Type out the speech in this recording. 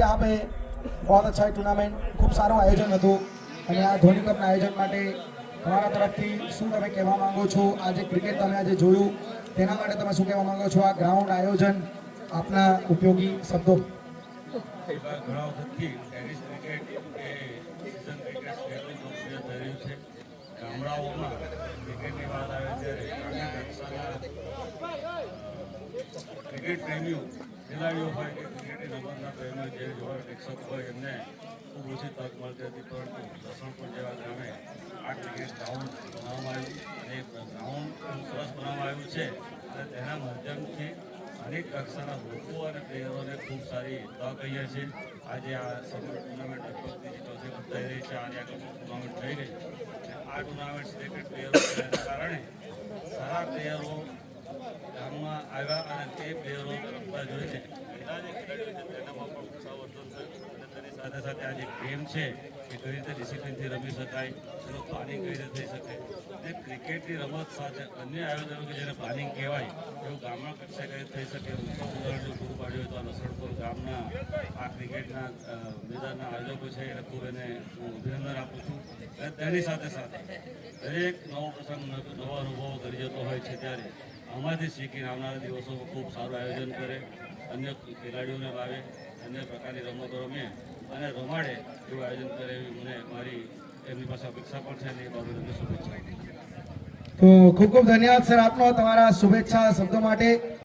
यहाँ पे बहुत अच्छा टूर्नामेंट खूब सारू आयोजन હતું અને આ ધોની કપના આયોજન માટે તમારા તરફથી શું તમે કહેવા માંગો છો? આજે ક્રિકેટ તમે આજે જોયું તેના માટે તમે શું કહેવા માંગો છો? આ ગ્રાઉન્ડ આયોજન આપના ઉપયોગી શબ્દો. ઘણા વખતથી ટેનિસ ક્રિકેટ એ સિઝન ક્રિકેટ એટલું લોકપ્રિય થઈ રહ્યું છે. ગામડાઓમાં ક્રિકેટની વાત આવે ત્યારે ગ્રામીણ કક્ષાના ક્રિકેટ પ્રેમીઓ ખેલાડીઓ હોય કે ક્રિકેટની રમતના પ્રેમીઓ જે જોવા પ્રેક્ષક હોય એમને ખૂબ ઓછી તક મળતી હતી, પરંતુ લસણપુર જેવા ગામે આ ક્રિકેટ ગ્રાઉન્ડ બનાવવામાં આવ્યું અને ગ્રાઉન્ડ ખૂબ સરસ બનાવવામાં આવ્યું છે અને તેના માધ્યમથી અનેક કક્ષાના લોકો અને પ્લેયરોને ખૂબ સારી તક અહીંયા છે. આજે આ સમર ટુર્નામેન્ટ લગભગ બીજી ચોથી વખત થઈ રહી છે. આજે આગળ ટુર્નામેન્ટ થઈ ગઈ. આ ટુર્નામેન્ટ સિલેક્ટેડ પ્લેયરોના કારણે સારા પ્લેયરો ગામમાં આવ્યા અને તે પ્લેયરો રમતા જોઈને પહેલાં જે ખેલાડીઓ છે તેનામાં પણ ઉત્સાહવર્ધન થયું અને તેની સાથે સાથે આ જે ગેમ છે એ કઈ રીતે ડિસિપ્લિનથી રમી શકાય, એનું પ્લાનિંગ કઈ રીતે થઈ શકે અને ક્રિકેટની રમત સાથે અન્ય આયોજનો કે જેને પ્લાનિંગ કહેવાય એવું ગામડા કક્ષાએ કઈ થઈ શકે ઉત્તમ ઉદાહરણ જો પૂરું પાડ્યું હોય તો લસણપુર ગામના આ ક્રિકેટના મેદાનના આયોજકો છે એને ખૂબ એને હું અભિનંદન આપું છું. અને તેની સાથે સાથે દરેક નવો પ્રસંગ નવા અનુભવો કરી જતો હોય છે ત્યારે આમાંથી શીખીને આવનારા દિવસોમાં ખૂબ સારું આયોજન કરે, અન્ય ખેલાડીઓને લાવે, અન્ય પ્રકારની રમતો રમે અને રમાડે એવું આયોજન કરે એવી મને મારી એમની પાસે અપેક્ષા પણ છે અને એ બાબતે શુભેચ્છા. તો ખૂબ ખૂબ ધન્યવાદ સર આપનો તમારા શુભેચ્છા શબ્દો માટે.